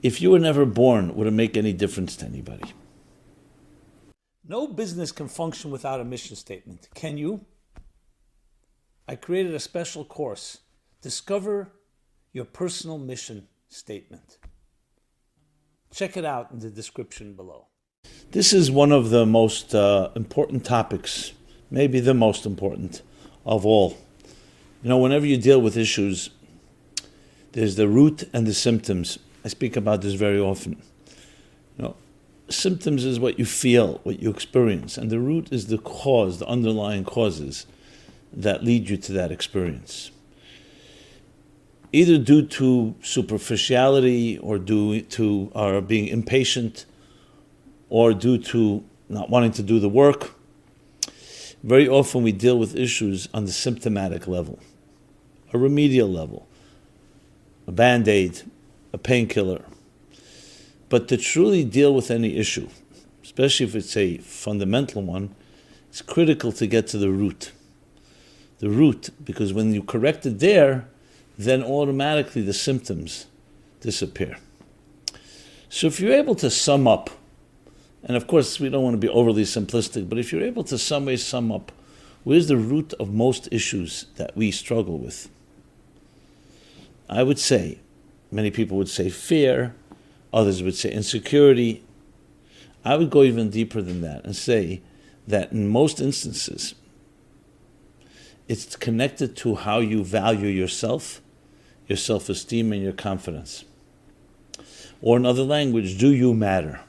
If you were never born, would it make any difference to anybody? No business can function without a mission statement. Can you? I created a special course. Discover your personal mission statement. Check it out in the description below. This is one of the most important topics, maybe the most important of all. You know, whenever you deal with issues, there's the root and the symptoms. I speak about this very often. You know, symptoms is what you feel, what you experience, and the root is the cause, the underlying causes that lead you to that experience. Either due to superficiality or due to our being impatient or due to not wanting to do the work. Very often we deal with issues on the symptomatic level, a remedial level, a band-aid, a painkiller. But to truly deal with any issue, especially if it's a fundamental one, it's critical to get to the root. The root, because when you correct it there, then automatically the symptoms disappear. So if you're able to sum up, and of course we don't want to be overly simplistic, but if you're able to some way sum up, where's the root of most issues that we struggle with? I would say, many people would say fear, others would say insecurity. I would go even deeper than that and say that in most instances, it's connected to how you value yourself, your self-esteem, and your confidence. Or in other language, do you matter?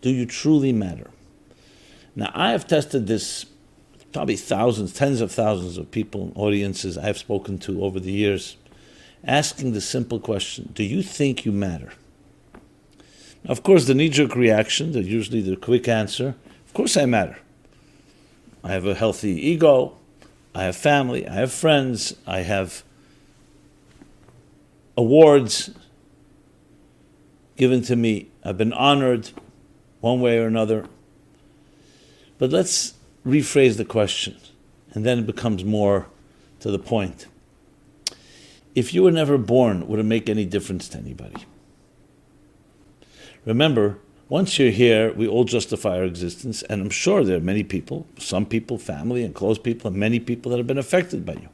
Do you truly matter? Now, I have tested this, probably thousands, tens of thousands of people and audiences I have spoken to over the years, asking the simple question, do you think you matter? Now, of course, the knee-jerk reaction, usually the quick answer, of course I matter. I have a healthy ego, I have family, I have friends, I have awards given to me, I've been honored one way or another. But let's rephrase the question, and then it becomes more to the point. If you were never born, would it make any difference to anybody? Remember, once you're here, we all justify our existence, and I'm sure there are many people, some people, family and close people, and many people that have been affected by you.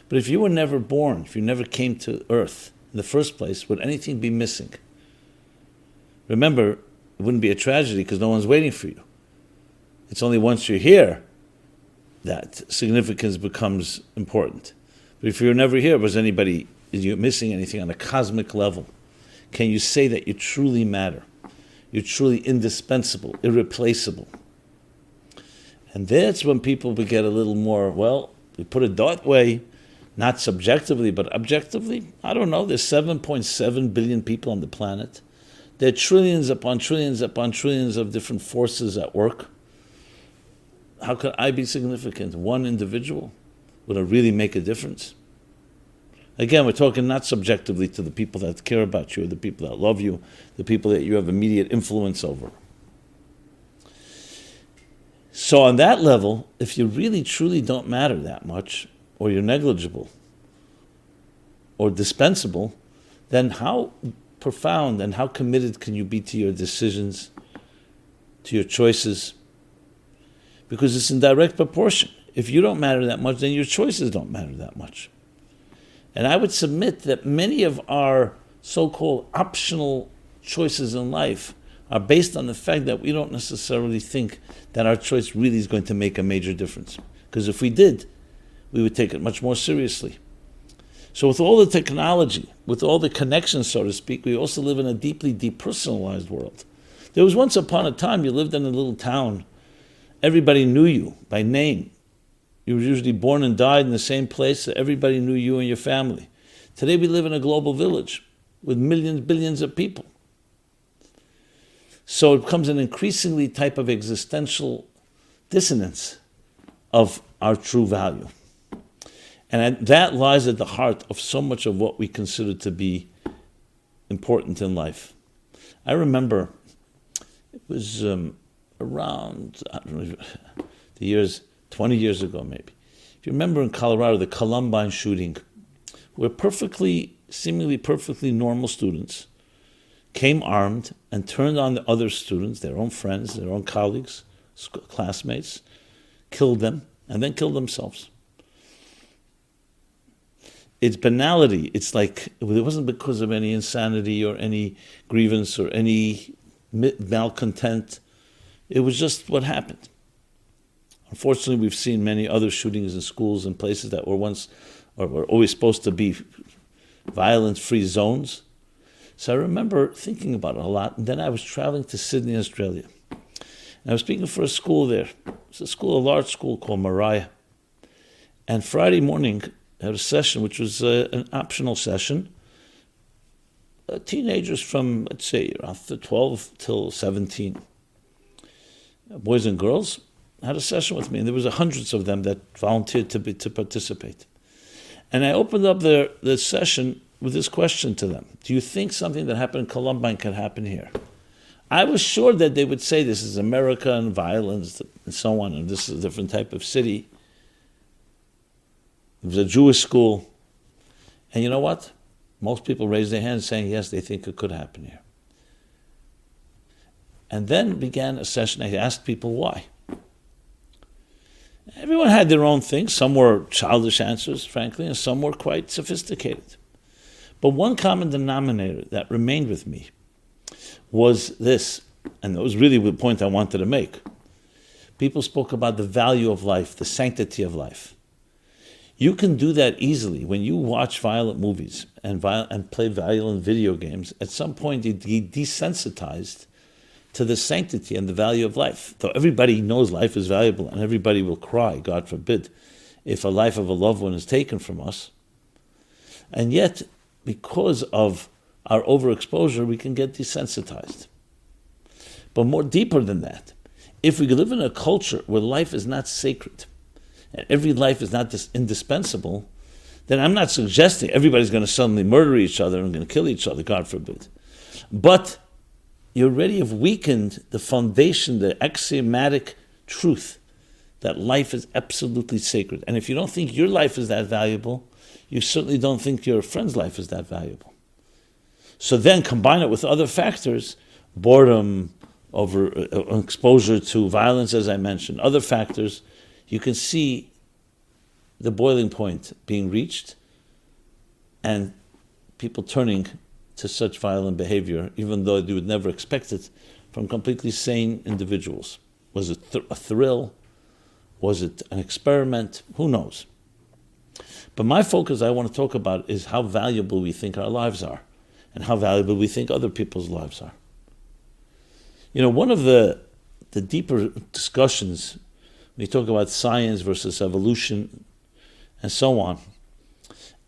But if you were never born, if you never came to earth in the first place, would anything be missing? Remember, it wouldn't be a tragedy because no one's waiting for you. It's only once you're here that significance becomes important. But if you're never here, is you missing anything on a cosmic level? Can you say that you truly matter? You're truly indispensable, irreplaceable. And that's when people will get a little more, well, we put it that way, not subjectively, but objectively. I don't know, there's 7.7 billion people on the planet. There are trillions upon trillions upon trillions of different forces at work. How could I be significant? One individual? Would it really make a difference? Again, we're talking not subjectively to the people that care about you, the people that love you, the people that you have immediate influence over. So on that level, if you really truly don't matter that much, or you're negligible, or dispensable, then how profound and how committed can you be to your decisions, to your choices? Because it's in direct proportion. If you don't matter that much, then your choices don't matter that much. And I would submit that many of our so-called optional choices in life are based on the fact that we don't necessarily think that our choice really is going to make a major difference. Because if we did, we would take it much more seriously. So with all the technology, with all the connections, so to speak, we also live in a deeply depersonalized world. There was once upon a time you lived in a little town. Everybody knew you by name. You were usually born and died in the same place, so everybody knew you and your family. Today we live in a global village with millions, billions of people. So it becomes an increasingly type of existential dissonance of our true value. And that lies at the heart of so much of what we consider to be important in life. I remember it was around, I don't know, the years 20 years ago maybe. If you remember in Colorado, the Columbine shooting, where seemingly perfectly normal students came armed and turned on the other students, their own friends, their own colleagues, classmates, killed them, and then killed themselves. It's banality. It's like it wasn't because of any insanity or any grievance or any malcontent. It was just what happened. Unfortunately, we've seen many other shootings in schools and places that were once or were always supposed to be violence-free zones. So I remember thinking about it a lot. And then I was traveling to Sydney, Australia. And I was speaking for a school there. It's a school, a large school called Mariah. And Friday morning, I had a session, which was an optional session. Teenagers from, let's say, around 12 till 17, boys and girls, had a session with me. And there was hundreds of them that volunteered to participate. And I opened up the session with this question to them. Do you think something that happened in Columbine can happen here? I was sure that they would say this is America and violence and so on, and this is a different type of city. It was a Jewish school. And you know what? Most people raised their hands saying, yes, they think it could happen here. And then began a session. I asked people why. Everyone had their own things. Some were childish answers, frankly, and some were quite sophisticated. But one common denominator that remained with me was this, and that was really the point I wanted to make. People spoke about the value of life, the sanctity of life. You can do that easily when you watch violent movies and play violent video games. At some point, you get desensitized to the sanctity and the value of life. Though everybody knows life is valuable and everybody will cry, God forbid, if a life of a loved one is taken from us. And yet, because of our overexposure, we can get desensitized. But more deeper than that, if we live in a culture where life is not sacred, and every life is not indispensable, then I'm not suggesting everybody's going to suddenly murder each other and going to kill each other, God forbid. But you already have weakened the foundation, the axiomatic truth that life is absolutely sacred. And if you don't think your life is that valuable, you certainly don't think your friend's life is that valuable. So then combine it with other factors, boredom, exposure to violence, as I mentioned, other factors, you can see the boiling point being reached and people turning to such violent behavior, even though you would never expect it from completely sane individuals. Was it a thrill? Was it an experiment? Who knows? But my focus I want to talk about is how valuable we think our lives are and how valuable we think other people's lives are. You know, one of the deeper discussions, we talk about science versus evolution and so on,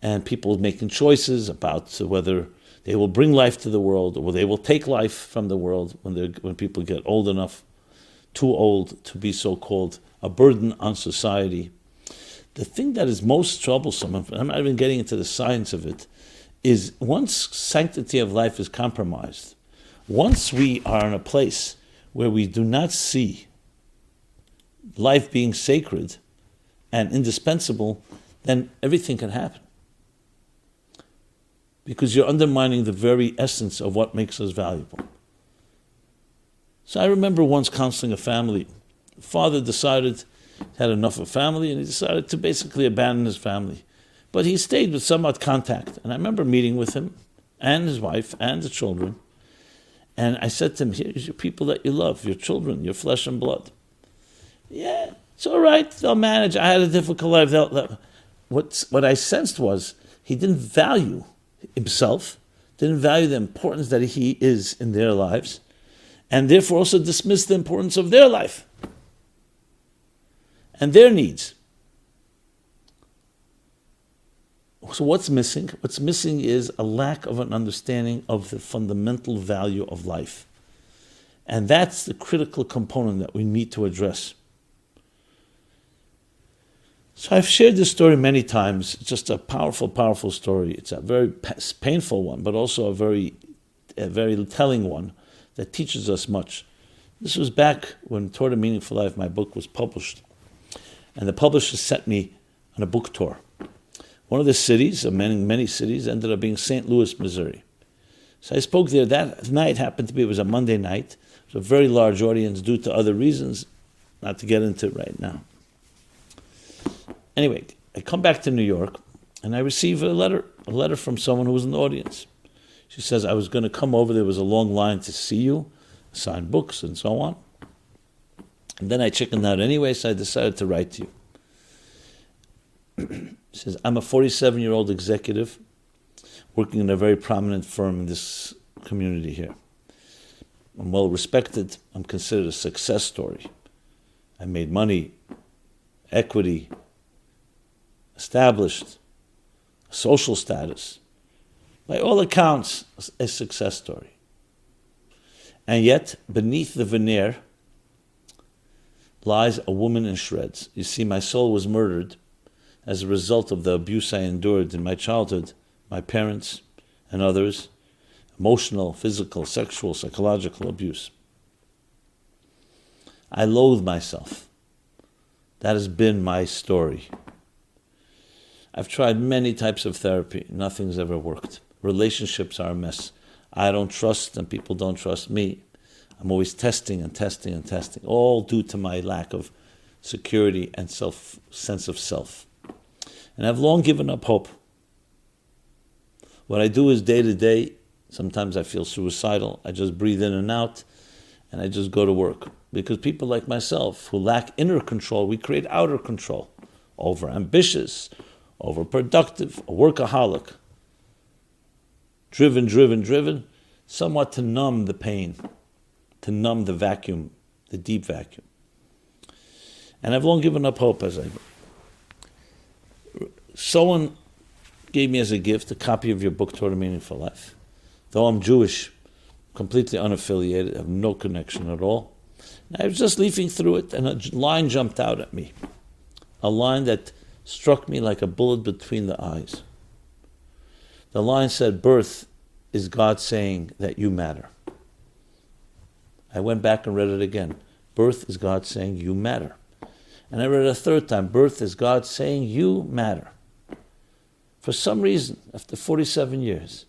and people making choices about whether they will bring life to the world or they will take life from the world when people get old enough, too old to be so-called a burden on society. The thing that is most troublesome, I'm not even getting into the science of it, is once sanctity of life is compromised, once we are in a place where we do not see life being sacred and indispensable, then everything can happen. Because you're undermining the very essence of what makes us valuable. So I remember once counseling a family. The father decided he had enough of family and he decided to basically abandon his family. But he stayed with somewhat contact. And I remember meeting with him and his wife and the children. And I said to him, here's your people that you love, your children, your flesh and blood. Yeah, it's all right, they'll manage. I had a difficult life. What I sensed was he didn't value himself, didn't value the importance that he is in their lives, and therefore also dismissed the importance of their life and their needs. So what's missing? What's missing is a lack of an understanding of the fundamental value of life. And that's the critical component that we need to address. So I've shared this story many times. It's just a powerful, powerful story. It's a very painful one, but also a very telling one that teaches us much. This was back when Toward a Meaningful Life, my book, was published. And the publisher sent me on a book tour. One of the cities, many cities, ended up being St. Louis, Missouri. So I spoke there. That night happened to be, it was a Monday night. It was a very large audience due to other reasons, not to get into it right now. Anyway, I come back to New York, and I receive a letter from someone who was in the audience. She says, I was going to come over, there was a long line to see you, sign books and so on. And then I chickened out anyway, so I decided to write to you. She says, I'm a 47-year-old executive working in a very prominent firm in this community here. I'm well respected. I'm considered a success story. I made money, equity, established, social status. By all accounts, a success story. And yet, beneath the veneer lies a woman in shreds. You see, my soul was murdered as a result of the abuse I endured in my childhood, my parents and others, emotional, physical, sexual, psychological abuse. I loathe myself. That has been my story. I've tried many types of therapy. Nothing's ever worked. Relationships are a mess. I don't trust and people don't trust me. I'm always testing and testing and testing, all due to my lack of security and sense of self. And I've long given up hope. What I do is day to day, sometimes I feel suicidal. I just breathe in and out, and I just go to work. Because people like myself who lack inner control, we create outer control. Over-ambitious, over-productive, a workaholic. Driven, somewhat to numb the pain, to numb the vacuum, the deep vacuum. And I've long given up hope as someone gave me as a gift a copy of your book, Torah Meaningful Life. Though I'm Jewish, completely unaffiliated, have no connection at all. And I was just leafing through it, and a line jumped out at me. A line that struck me like a bullet between the eyes. The line said, birth is God saying that you matter. I went back and read it again. Birth is God saying you matter. And I read it a third time. Birth is God saying you matter. For some reason, after 47 years,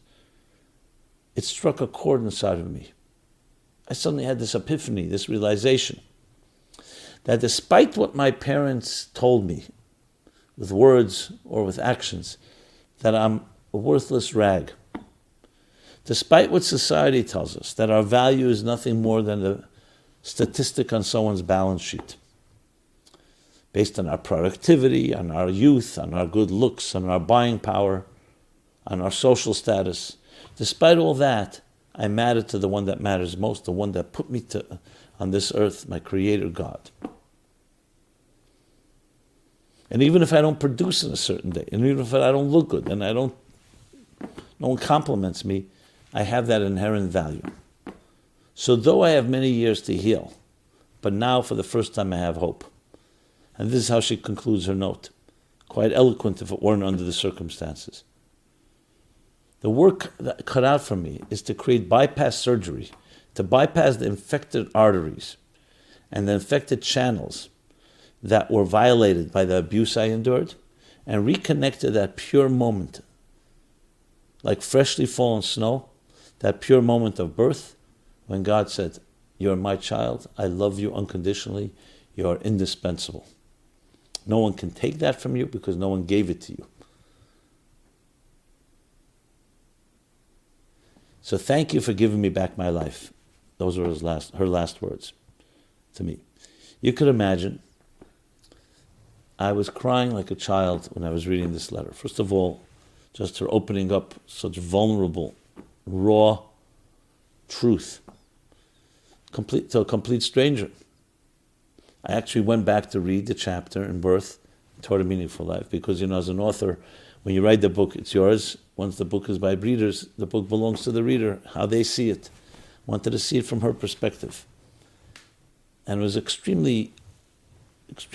it struck a chord inside of me. I suddenly had this epiphany, this realization, that despite what my parents told me, with words or with actions, that I'm a worthless rag. Despite what society tells us, that our value is nothing more than a statistic on someone's balance sheet, based on our productivity, on our youth, on our good looks, on our buying power, on our social status. Despite all that, I matter to the one that matters most, the one that put me on this earth, my Creator God. And even if I don't produce in a certain day, and even if I don't look good, and no one compliments me, I have that inherent value. So though I have many years to heal, but now for the first time I have hope. And this is how she concludes her note. Quite eloquent if it weren't under the circumstances. The work that cut out for me is to create bypass surgery, to bypass the infected arteries and the infected channels that were violated by the abuse I endured, and reconnect to that pure moment, like freshly fallen snow, that pure moment of birth, when God said, you're my child, I love you unconditionally, you are indispensable. No one can take that from you because no one gave it to you. So thank you for giving me back my life. Those were her last words to me. You could imagine, I was crying like a child when I was reading this letter. First of all, just her opening up such vulnerable, raw truth to a complete stranger. I actually went back to read the chapter in Birth, Torah Meaningful Life, because, as an author, when you write the book, it's yours. Once the book is by readers, the book belongs to the reader, how they see it. Wanted to see it from her perspective. And it was extremely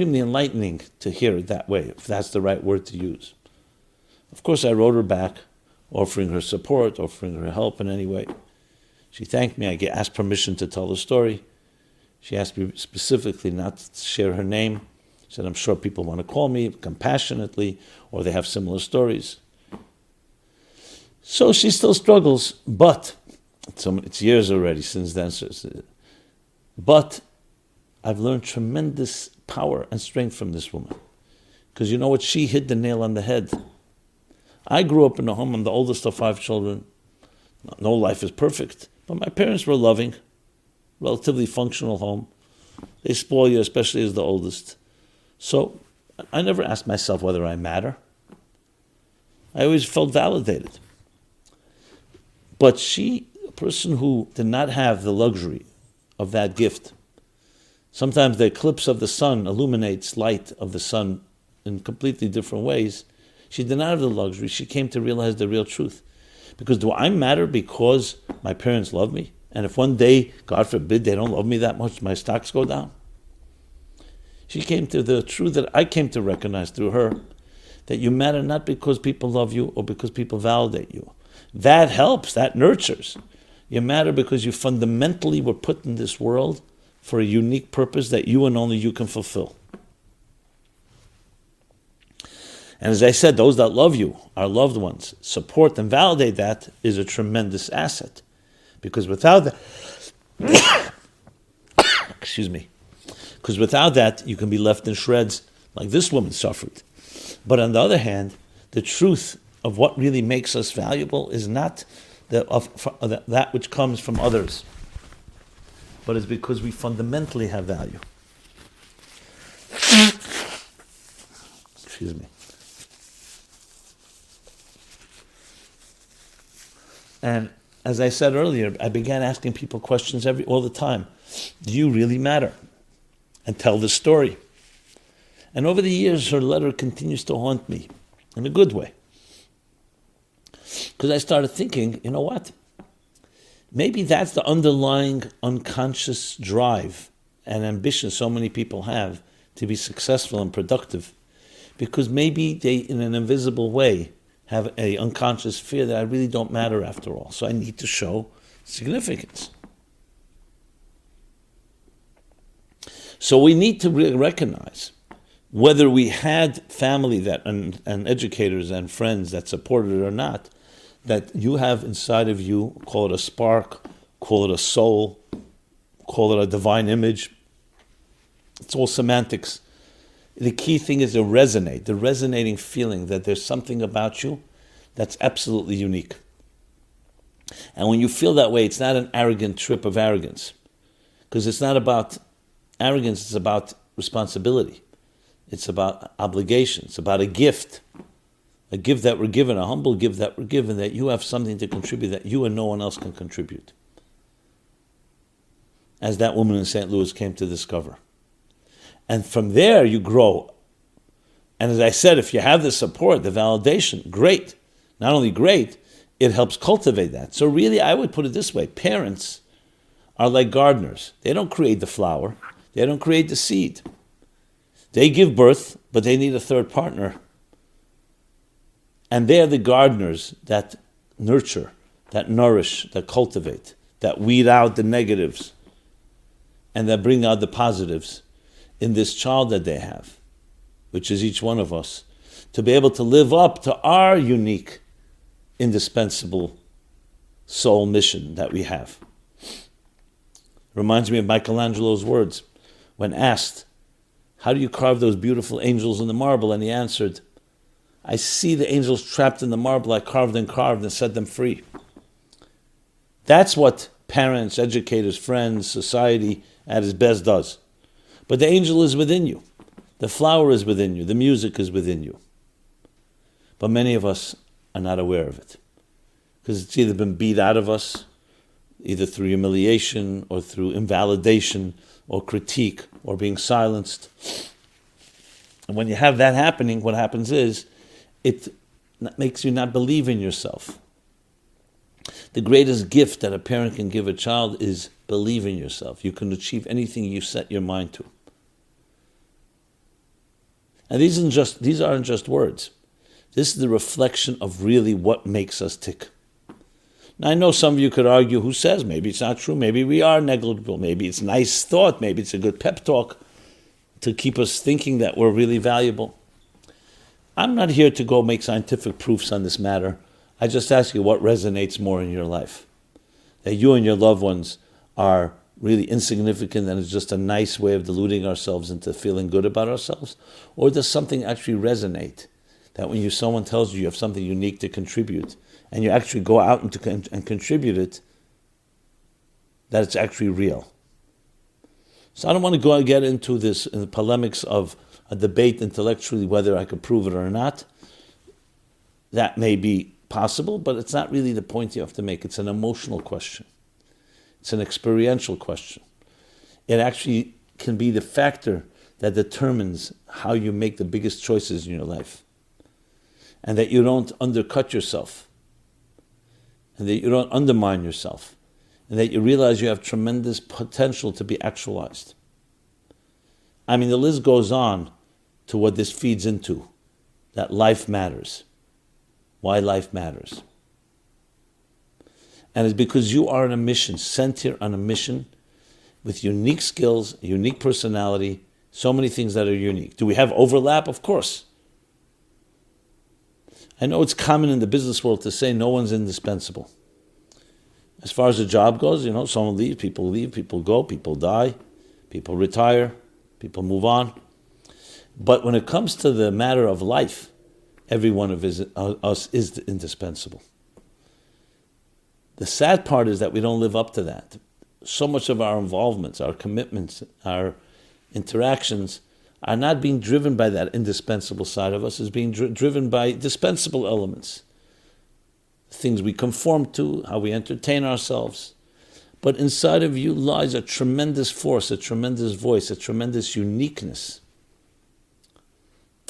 enlightening to hear it that way, if that's the right word to use. Of course, I wrote her back, offering her support, offering her help in any way. She thanked me. I asked permission to tell the story. She asked me specifically not to share her name. She said, I'm sure people want to call me compassionately, or they have similar stories. So she still struggles, but It's years already since then. But I've learned tremendous power and strength from this woman. Because you know what? She hit the nail on the head. I grew up in a home. I'm the oldest of 5 children. No life is perfect. But my parents were loving, relatively functional home. They spoil you, especially as the oldest. So I never asked myself whether I matter. I always felt validated. But she, a person who did not have the luxury of that gift, sometimes the eclipse of the sun illuminates light of the sun in completely different ways. She did not have the luxury. She came to realize the real truth. Because do I matter because my parents love me? And if one day, God forbid, they don't love me that much, my stocks go down? She came to the truth that I came to recognize through her, that you matter not because people love you or because people validate you. That helps, that nurtures. You matter because you fundamentally were put in this world for a unique purpose that you and only you can fulfill. And as I said, those that love you, our loved ones, support and validate that is a tremendous asset. Because without that, excuse me, because without that, you can be left in shreds like this woman suffered. But on the other hand, the truth of what really makes us valuable is not that which comes from others, but it's because we fundamentally have value. Excuse me. And as I said earlier, I began asking people questions all the time. Do you really matter? And tell the story. And over the years, her letter continues to haunt me in a good way. Because I started thinking, you know what? Maybe that's the underlying unconscious drive and ambition so many people have to be successful and productive. Because maybe they, in an invisible way, have an unconscious fear that I really don't matter after all. So I need to show significance. So we need to recognize whether we had family that and educators and friends that supported it or not, that you have inside of you, call it a spark, call it a soul, call it a divine image. It's all semantics. The key thing is to resonate, the resonating feeling that there's something about you that's absolutely unique. And when you feel that way, it's not an arrogant trip of arrogance. Because it's not about arrogance, it's about responsibility. It's about obligation. It's about a gift that we're given, a humble gift that we're given, that you have something to contribute that you and no one else can contribute. As that woman in St. Louis came to discover. And from there you grow. And as I said, if you have the support, the validation, great. Not only great, it helps cultivate that. So really, I would put it this way. Parents are like gardeners. They don't create the flower. They don't create the seed. They give birth, but they need a third partner. And they are the gardeners that nurture, that nourish, that cultivate, that weed out the negatives, and that bring out the positives in this child that they have, which is each one of us, to be able to live up to our unique, indispensable soul mission that we have. Reminds me of Michelangelo's words when asked, how do you carve those beautiful angels in the marble? And he answered, I see the angels trapped in the marble, I carved and set them free. That's what parents, educators, friends, society at its best does. But the angel is within you. The flower is within you. The music is within you. But many of us are not aware of it. Because it's either been beat out of us, either through humiliation or through invalidation or critique or being silenced. And when you have that happening, what happens is it makes you not believe in yourself. The greatest gift that a parent can give a child is believe in yourself. You can achieve anything you set your mind to. And these aren't just words. This is the reflection of really what makes us tick. Now, I know some of you could argue, who says maybe it's not true, maybe we are negligible, maybe it's nice thought, maybe it's a good pep talk to keep us thinking that we're really valuable. I'm not here to go make scientific proofs on this matter. I just ask you what resonates more in your life. that you and your loved ones are really insignificant and it's just a nice way of deluding ourselves into feeling good about ourselves? Or does something actually resonate? That when someone tells you have something unique to contribute, and you actually go out and contribute it, that it's actually real. So I don't want to get into this in the polemics of a debate intellectually whether I could prove it or not. That may be possible, but it's not really the point you have to make. It's an emotional question. It's an experiential question. It actually can be the factor that determines how you make the biggest choices in your life. And that you don't undercut yourself. And that you don't undermine yourself. And that you realize you have tremendous potential to be actualized. I mean, the list goes on to what this feeds into. That life matters. Why life matters. And it's because you are on a mission, sent here on a mission with unique skills, unique personality, so many things that are unique. Do we have overlap? Of course. I know it's common in the business world to say no one's indispensable. As far as the job goes, someone leave, people go, people die, people retire, people move on. But when it comes to the matter of life, every one of us is indispensable. The sad part is that we don't live up to that. So much of our involvements, our commitments, our interactions are not being driven by that indispensable side of us, is being driven by dispensable elements. Things we conform to, how we entertain ourselves. But inside of you lies a tremendous force, a tremendous voice, a tremendous uniqueness.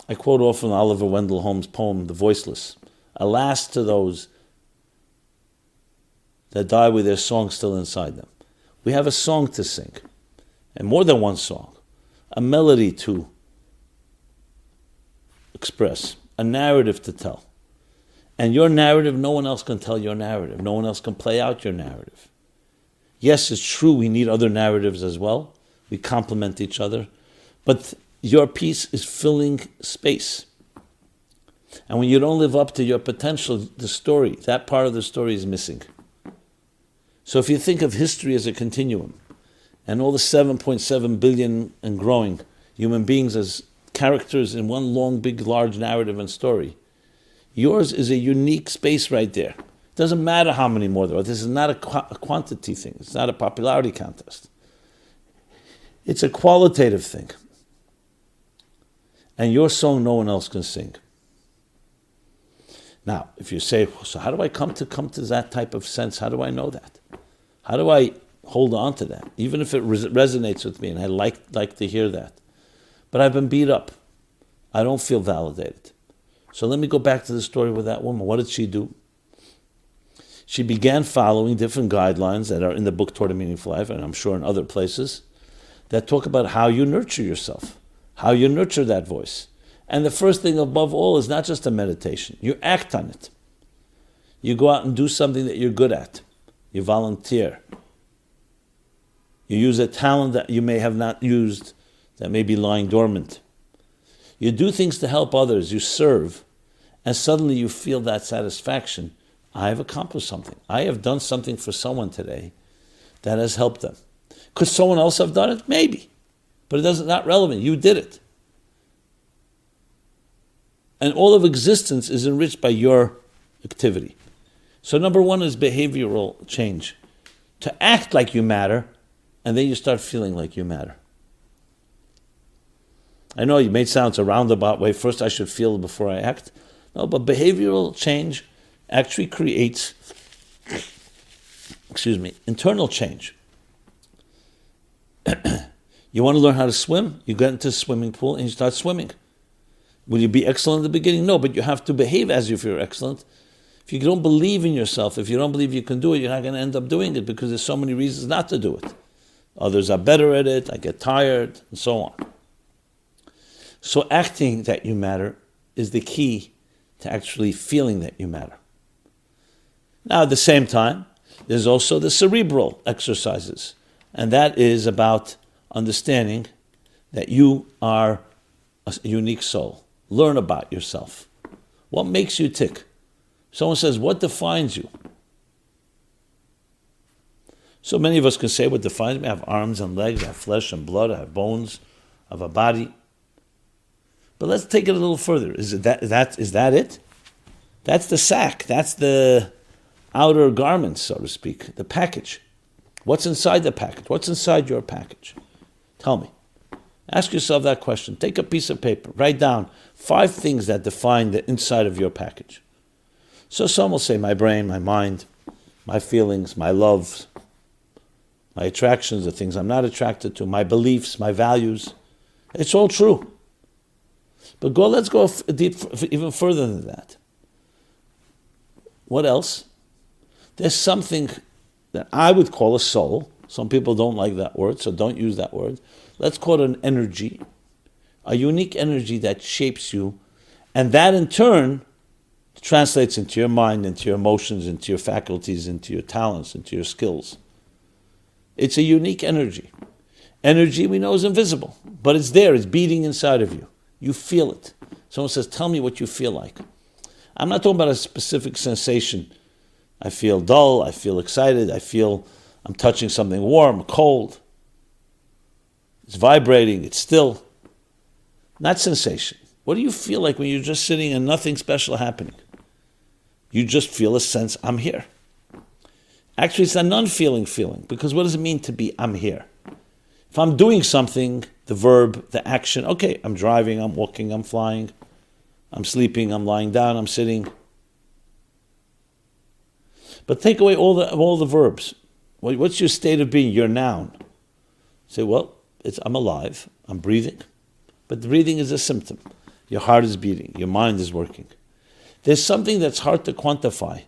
I quote often Oliver Wendell Holmes' poem, The Voiceless. Alas to those that die with their song still inside them. We have a song to sing, and more than one song, a melody to express, a narrative to tell. And your narrative, no one else can tell your narrative. No one else can play out your narrative. Yes, it's true we need other narratives as well. We complement each other. But your piece is filling space. And when you don't live up to your potential, the story, that part of the story is missing. So if you think of history as a continuum, and all the 7.7 billion and growing human beings as characters in one long, big, large narrative and story, yours is a unique space right there. It doesn't matter how many more there are. This is not a quantity thing. It's not a popularity contest. It's a qualitative thing. And your song no one else can sing. Now, if you say, so how do I come to that type of sense? How do I know that? How do I hold on to that? Even if it resonates with me, and I like to hear that. But I've been beat up. I don't feel validated. So let me go back to the story with that woman. What did she do? She began following different guidelines that are in the book Toward a Meaningful Life, and I'm sure in other places, that talk about how you nurture yourself, how you nurture that voice. And the first thing above all is not just a meditation. You act on it. You go out and do something that you're good at. You volunteer. You use a talent that you may have not used, that may be lying dormant. You do things to help others. You serve. And suddenly you feel that satisfaction. I have accomplished something. I have done something for someone today that has helped them. Could someone else have done it? Maybe. But it doesn't, not relevant. You did it. And all of existence is enriched by your activity. So number one is behavioral change. To act like you matter, and then you start feeling like you matter. I know you may sound a roundabout way. First I should feel before I act. No, but behavioral change actually creates, internal change. You want to learn how to swim? You get into a swimming pool and you start swimming. Will you be excellent at the beginning? No, but you have to behave as if you're excellent. If you don't believe in yourself, if you don't believe you can do it, you're not going to end up doing it because there's so many reasons not to do it. Others are better at it, I get tired, and so on. So acting that you matter is the key to actually feeling that you matter. Now, at the same time, there's also the cerebral exercises. And that is about understanding that you are a unique soul. Learn about yourself. What makes you tick? Someone says, what defines you? So many of us can say what defines me. I have arms and legs, I have flesh and blood, I have bones, I have a body. But let's take it a little further. Is that it? That's the sack. That's the outer garment, so to speak, the package. What's inside the package? What's inside your package? Tell me. Ask yourself that question. Take a piece of paper. Write down 5 things that define the inside of your package. So some will say my brain, my mind, my feelings, my loves, my attractions, the things I'm not attracted to, my beliefs, my values. It's all true. But let's go even further than that. What else? There's something that I would call a soul. Some people don't like that word, so don't use that word. Let's call it an energy, a unique energy that shapes you, and that in turn translates into your mind, into your emotions, into your faculties, into your talents, into your skills. It's a unique energy. Energy we know is invisible, but it's there, it's beating inside of you. You feel it. Someone says, tell me what you feel like. I'm not talking about a specific sensation. I feel dull, I feel excited, I feel I'm touching something warm, cold. It's vibrating, it's still. Not sensation. What do you feel like when you're just sitting and nothing special happening? You just feel a sense, I'm here. Actually, it's a non-feeling feeling, because what does it mean to be, I'm here? If I'm doing something, the verb, the action, okay, I'm driving, I'm walking, I'm flying, I'm sleeping, I'm lying down, I'm sitting. But take away all the verbs. What's your state of being, your noun? Say, well, I'm alive, I'm breathing. But the breathing is a symptom. Your heart is beating, your mind is working. There's something that's hard to quantify,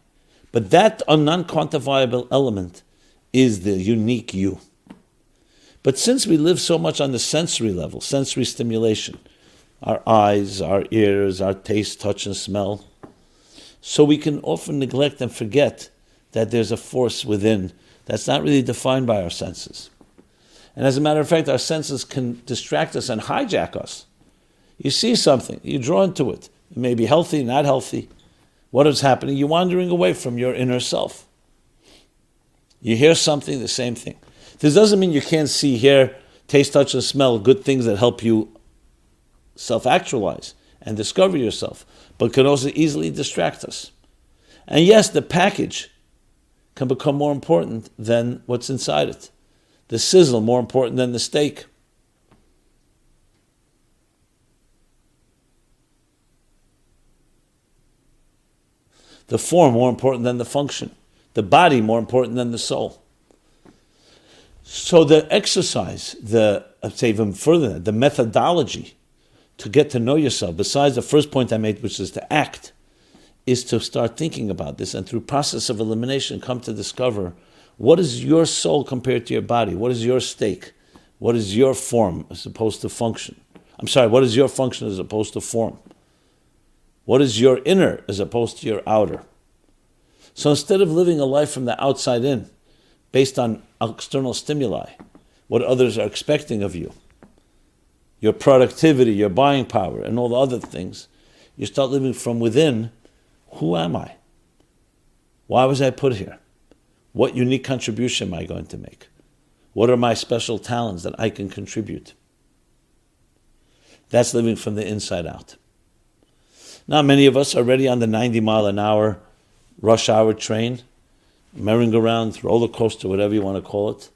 but that non-quantifiable element is the unique you. But since we live so much on the sensory level, sensory stimulation, our eyes, our ears, our taste, touch, and smell, so we can often neglect and forget that there's a force within that's not really defined by our senses. And as a matter of fact, our senses can distract us and hijack us. You see something, you're drawn to it. It may be healthy, not healthy. What is happening? You're wandering away from your inner self. You hear something, the same thing. This doesn't mean you can't see, hear, taste, touch, and smell good things that help you self-actualize and discover yourself, but can also easily distract us. And yes, the package can become more important than what's inside it. The sizzle more important than the steak. The form more important than the function. The body more important than the soul. So the exercise, I'd say even further, the methodology to get to know yourself, besides the first point I made, which is to act, is to start thinking about this, and through process of elimination come to discover what is your soul compared to your body, what is your steak, what is your form as opposed to function. What is your function as opposed to form? What is your inner as opposed to your outer? So instead of living a life from the outside in, based on external stimuli, what others are expecting of you, your productivity, your buying power, and all the other things, you start living from within. Who am I? Why was I put here? What unique contribution am I going to make? What are my special talents that I can contribute? That's living from the inside out. Now, many of us are already on the 90-mile-an-hour rush hour train, merry-go-round, roller coaster, whatever you want to call it.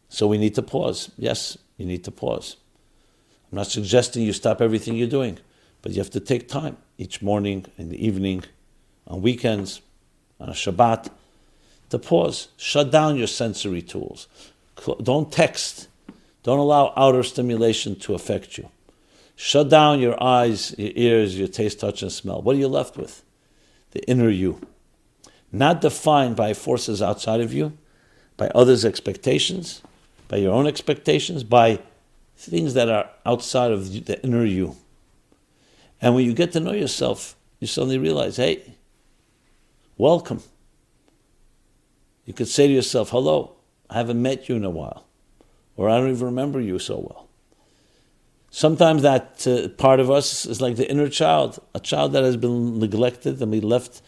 So we need to pause. Yes, you need to pause. I'm not suggesting you stop everything you're doing, but you have to take time each morning, in the evening, on weekends, on a Shabbat, to pause. Shut down your sensory tools. Don't text. Don't allow outer stimulation to affect you. Shut down your eyes, your ears, your taste, touch, and smell. What are you left with? The inner you. Not defined by forces outside of you, by others' expectations, by your own expectations, by things that are outside of the inner you. And when you get to know yourself, you suddenly realize, hey, welcome. You could say to yourself, hello, I haven't met you in a while, or I don't even remember you so well. Sometimes that part of us is like the inner child, a child that has been neglected and we left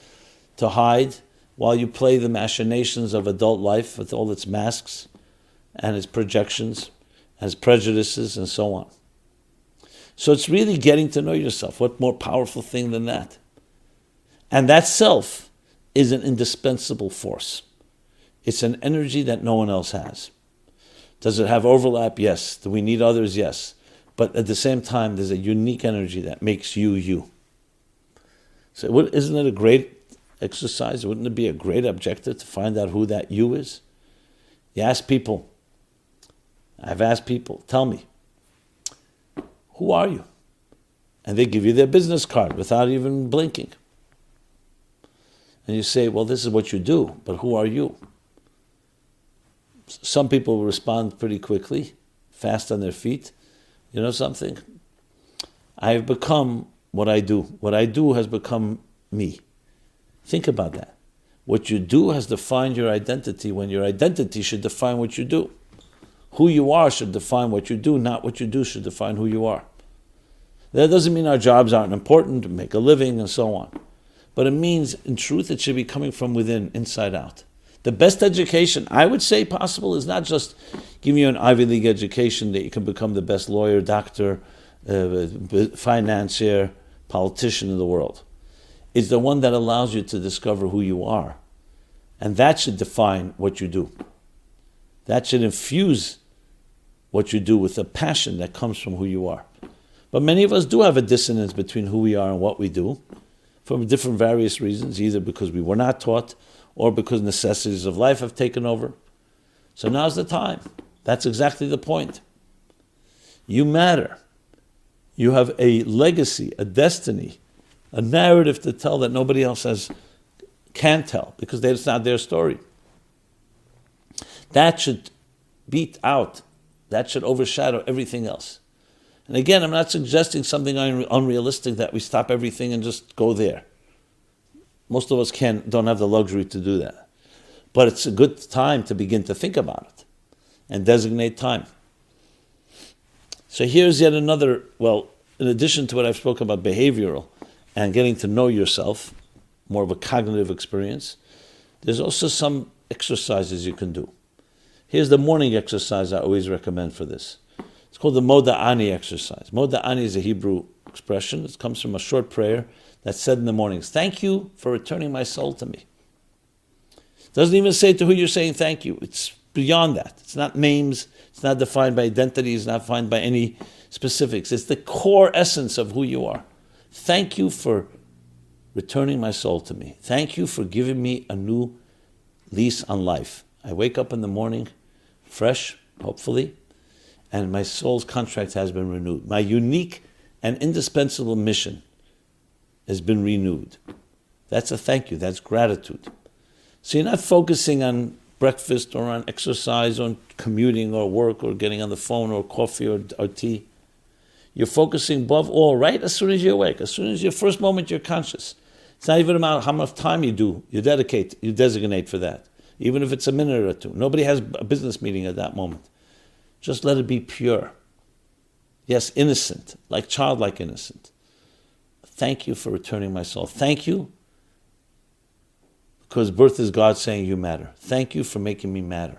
to hide, while you play the machinations of adult life with all its masks and its projections, its prejudices, and so on. So it's really getting to know yourself. What more powerful thing than that? And that self is an indispensable force. It's an energy that no one else has. Does it have overlap? Yes. Do we need others? Yes. But at the same time, there's a unique energy that makes you, you. So isn't it a great exercise? Wouldn't it be a great objective to find out who that you is? You ask people, I've asked people, tell me, who are you? And they give you their business card without even blinking. And you say, well, this is what you do, but who are you? Some people will respond pretty quickly, fast on their feet. You know something? I have become what I do. What I do has become me. Think about that. What you do has defined your identity when your identity should define what you do. Who you are should define what you do, not what you do should define who you are. That doesn't mean our jobs aren't important, to make a living and so on. But it means, in truth, it should be coming from within, inside out. The best education, I would say possible, is not just giving you an Ivy League education that you can become the best lawyer, doctor, financier, politician in the world. It's the one that allows you to discover who you are. And that should define what you do. That should infuse what you do with a passion that comes from who you are. But many of us do have a dissonance between who we are and what we do, for different various reasons, either because we were not taught or because necessities of life have taken over. So now's the time. That's exactly the point. You matter. You have a legacy, a destiny, a narrative to tell that nobody else can tell, because it's not their story. That should beat out, that should overshadow everything else. And again, I'm not suggesting something unrealistic that we stop everything and just go there. Most of us don't have the luxury to do that. But it's a good time to begin to think about it and designate time. So here's yet another, in addition to what I've spoken about behavioral and getting to know yourself, more of a cognitive experience, there's also some exercises you can do. Here's the morning exercise I always recommend for this. It's called the Moda'ani exercise. Moda'ani is a Hebrew expression. It comes from a short prayer that's said in the mornings. Thank you for returning my soul to me. It doesn't even say to who you're saying thank you. It's beyond that. It's not names. It's not defined by identity. It's not defined by any specifics. It's the core essence of who you are. Thank you for returning my soul to me. Thank you for giving me a new lease on life. I wake up in the morning fresh, hopefully, and my soul's contract has been renewed. My unique and indispensable mission has been renewed. That's a thank you. That's gratitude. So you're not focusing on breakfast or on exercise or on commuting or work or getting on the phone or coffee or tea. You're focusing above all right as soon as you awake, as soon as your first moment you're conscious. It's not even about how much time you designate for that, even if it's a minute or two. Nobody has a business meeting at that moment. Just let it be pure. Yes, innocent, like childlike innocent. Thank you for returning my soul. Thank you, because birth is God saying you matter. Thank you for making me matter.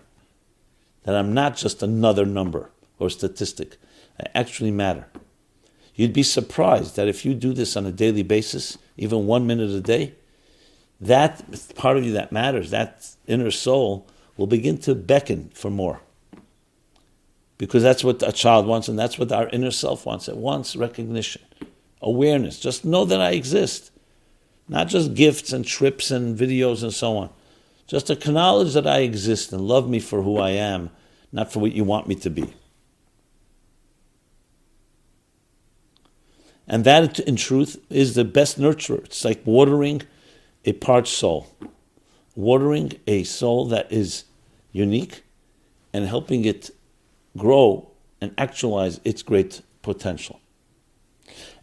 That I'm not just another number or statistic. I actually matter. You'd be surprised that if you do this on a daily basis, even 1 minute a day, that part of you that matters, that inner soul, will begin to beckon for more. Because that's what a child wants, and that's what our inner self wants. It wants recognition, awareness. Just know that I exist. Not just gifts and trips and videos and so on. Just acknowledge that I exist and love me for who I am, not for what you want me to be. And that, in truth, is the best nurturer. It's like watering a parched soul. Watering a soul that is unique and helping it grow and actualize its great potential.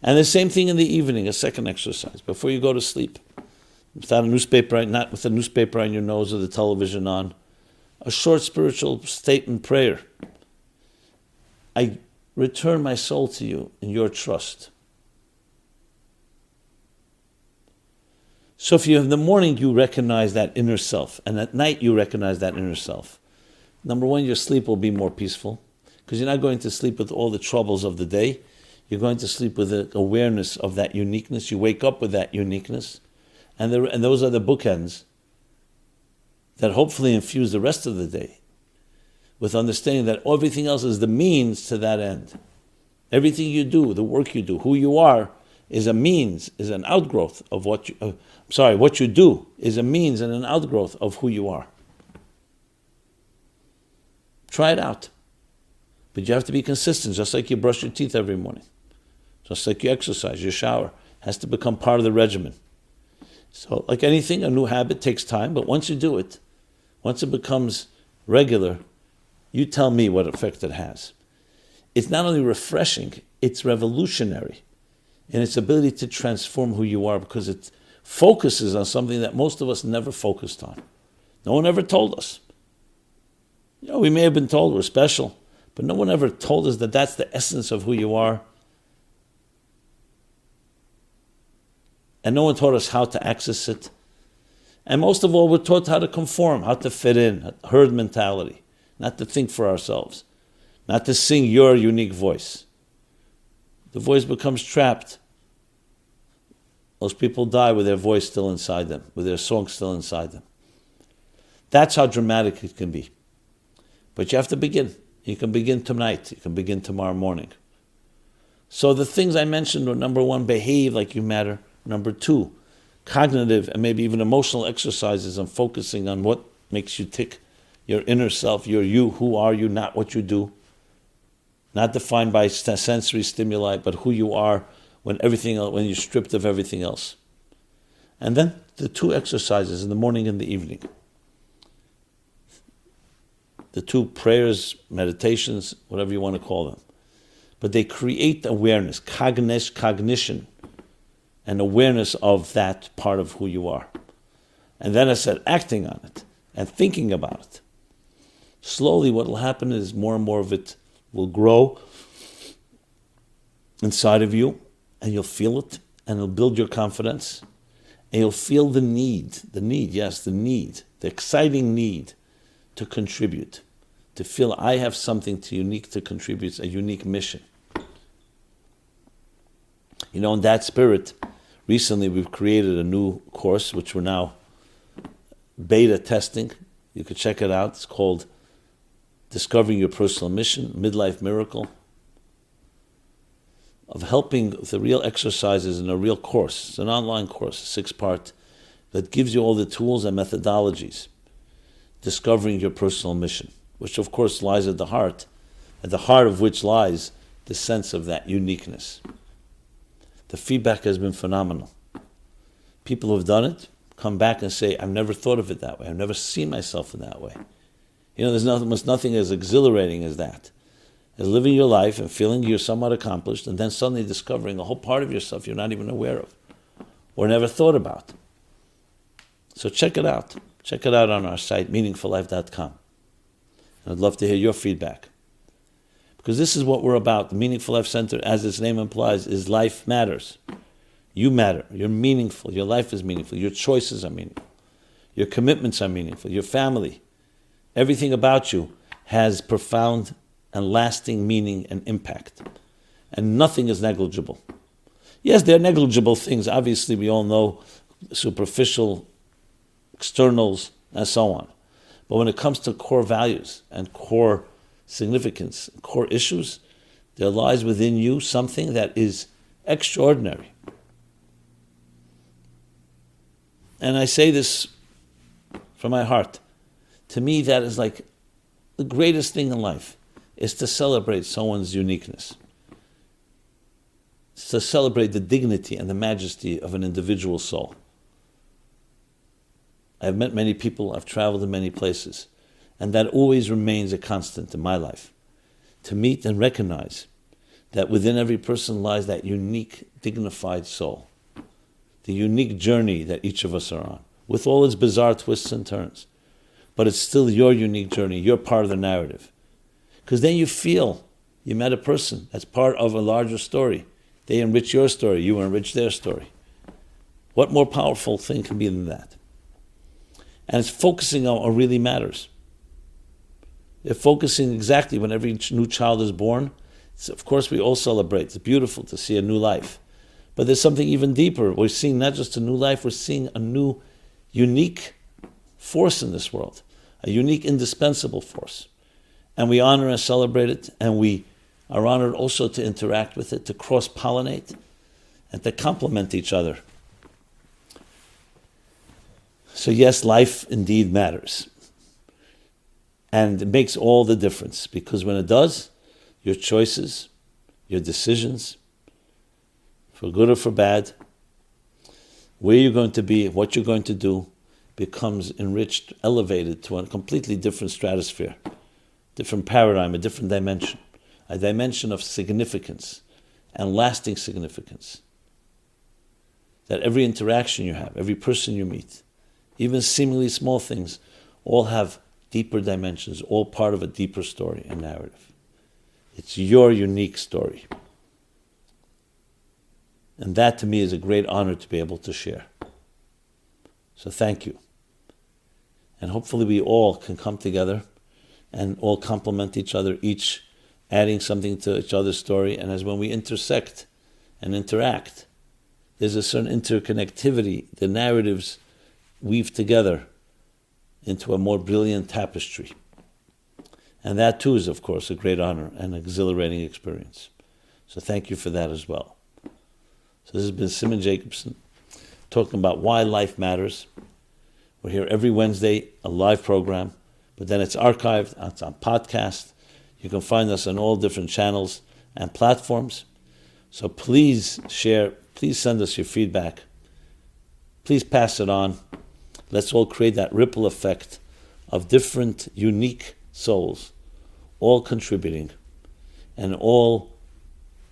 And the same thing in the evening, a second exercise, before you go to sleep. Without a newspaper, not with a newspaper on your nose or the television on. A short spiritual statement prayer. I return my soul to you in your trust. So if you in the morning you recognize that inner self, and at night you recognize that inner self, number one, your sleep will be more peaceful, because you're not going to sleep with all the troubles of the day. You're going to sleep with the awareness of that uniqueness. You wake up with that uniqueness, and those are the bookends that hopefully infuse the rest of the day with understanding that everything else is the means to that end. Everything you do, the work you do, who you are, is a means, is an outgrowth of what you do is a means and an outgrowth of who you are. Try it out. But you have to be consistent, just like you brush your teeth every morning. Just like you exercise, your shower has to become part of the regimen. So like anything, a new habit takes time, but once you do it, once it becomes regular, you tell me what effect it has. It's not only refreshing, it's revolutionary in its ability to transform who you are, because it focuses on something that most of us never focused on. No one ever told us. We may have been told we're special, but no one ever told us that that's the essence of who you are. And no one taught us how to access it. And most of all, we're taught how to conform, how to fit in, herd mentality, not to think for ourselves, not to sing your unique voice. The voice becomes trapped. Those people die with their voice still inside them, with their song still inside them. That's how dramatic it can be. But you have to begin. You can begin tonight. You can begin tomorrow morning. So the things I mentioned were, number one, behave like you matter. Number two, cognitive and maybe even emotional exercises on focusing on what makes you tick, your inner self, your you, who are you, not what you do. Not defined by sensory stimuli, but who you are when you're stripped of everything else. And then the two exercises in the morning and the evening. The two prayers, meditations, whatever you want to call them. But they create awareness, cognition, and awareness of that part of who you are. And then I said, acting on it and thinking about it. Slowly what will happen is more and more of it will grow inside of you, and you'll feel it, and it'll build your confidence, and you'll feel the need, the exciting need to contribute, to feel I have something unique to contribute, a unique mission. In that spirit, recently we've created a new course, which we're now beta testing. You could check it out. It's called Discovering Your Personal Mission, Midlife Miracle, of helping with the real exercises in a real course. It's an online course, 6-part, that gives you all the tools and methodologies, discovering your personal mission, which of course lies at the heart of which lies the sense of that uniqueness. The feedback has been phenomenal. People who have done it come back and say, I've never thought of it that way. I've never seen myself in that way. There's nothing as exhilarating as that. As living your life and feeling you're somewhat accomplished, and then suddenly discovering a whole part of yourself you're not even aware of or never thought about. So check it out. Check it out on our site, meaningfullife.com. And I'd love to hear your feedback. Because this is what we're about. The Meaningful Life Center, as its name implies, is life matters. You matter. You're meaningful. Your life is meaningful. Your choices are meaningful. Your commitments are meaningful. Your family. Everything about you has profound and lasting meaning and impact. And nothing is negligible. Yes, there are negligible things. Obviously, we all know superficial, externals, and so on. But when it comes to core values and core significance, core issues, there lies within you something that is extraordinary. And I say this from my heart. To me, that is like the greatest thing in life, is to celebrate someone's uniqueness. It's to celebrate the dignity and the majesty of an individual soul. I've met many people, I've traveled in many places, and that always remains a constant in my life. To meet and recognize that within every person lies that unique, dignified soul. The unique journey that each of us are on, with all its bizarre twists and turns. But it's still your unique journey, you're part of the narrative. Because then you feel you met a person that's part of a larger story. They enrich your story, you enrich their story. What more powerful thing can be than that? And it's focusing on what really matters. If focusing exactly when every new child is born, of course we all celebrate. It's beautiful to see a new life. But there's something even deeper. We're seeing not just a new life, we're seeing a new, unique force in this world. A unique, indispensable force. And we honor and celebrate it, and we are honored also to interact with it, to cross-pollinate, and to complement each other. So yes, life indeed matters. And it makes all the difference, because when it does, your choices, your decisions, for good or for bad, where you're going to be, what you're going to do, becomes enriched, elevated to a completely different stratosphere, different paradigm, a different dimension, a dimension of significance and lasting significance. That every interaction you have, every person you meet, even seemingly small things, all have deeper dimensions, all part of a deeper story and narrative. It's your unique story. And that to me is a great honor to be able to share. So thank you. And hopefully we all can come together and all complement each other, each adding something to each other's story. And as when we intersect and interact, there's a certain interconnectivity. The narratives weave together into a more brilliant tapestry. And that too is, of course, a great honor and an exhilarating experience. So thank you for that as well. So this has been Simon Jacobson talking about why life matters. We're here every Wednesday, a live program, but then it's archived, it's on podcast. You can find us on all different channels and platforms. So please share, please send us your feedback. Please pass it on. Let's all create that ripple effect of different, unique souls, all contributing and all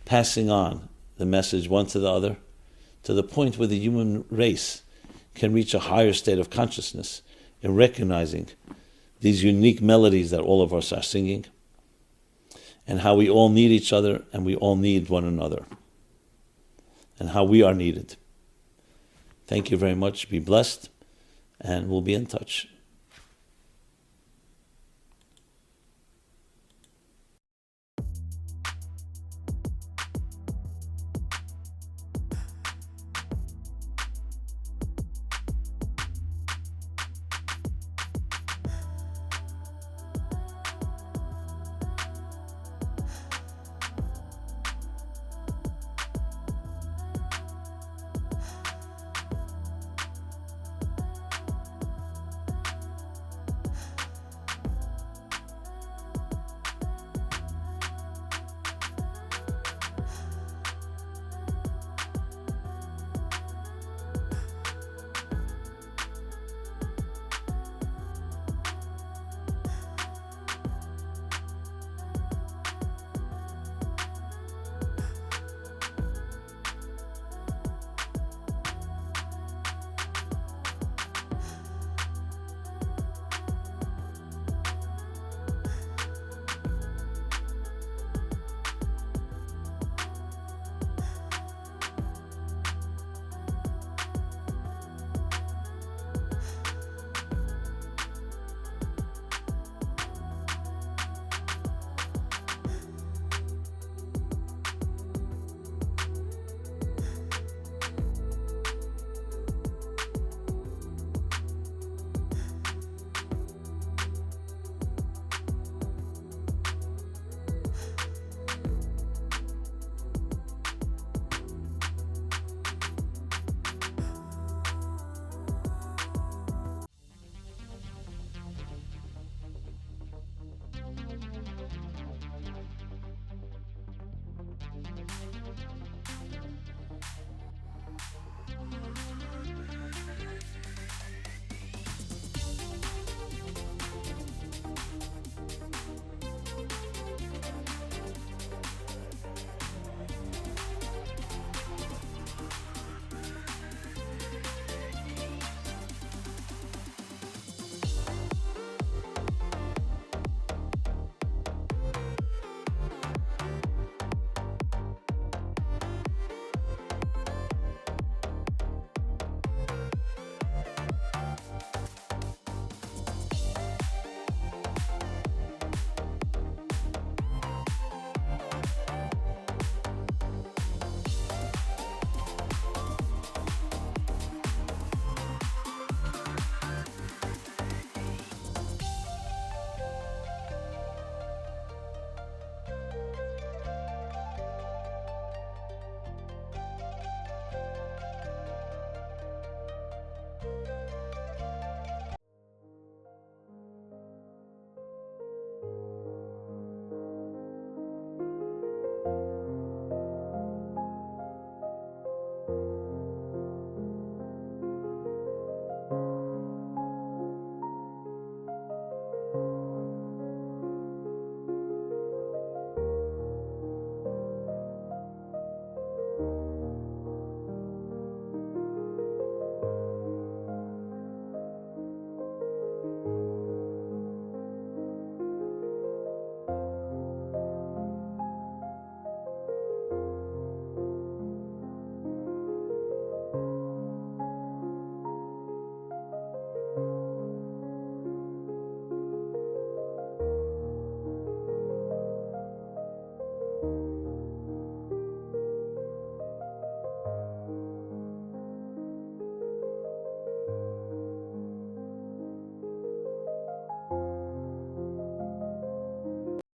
passing on the message one to the other, to the point where the human race can reach a higher state of consciousness in recognizing these unique melodies that all of us are singing, and how we all need each other and we all need one another, and how we are needed. Thank you very much. Be blessed, and we'll be in touch.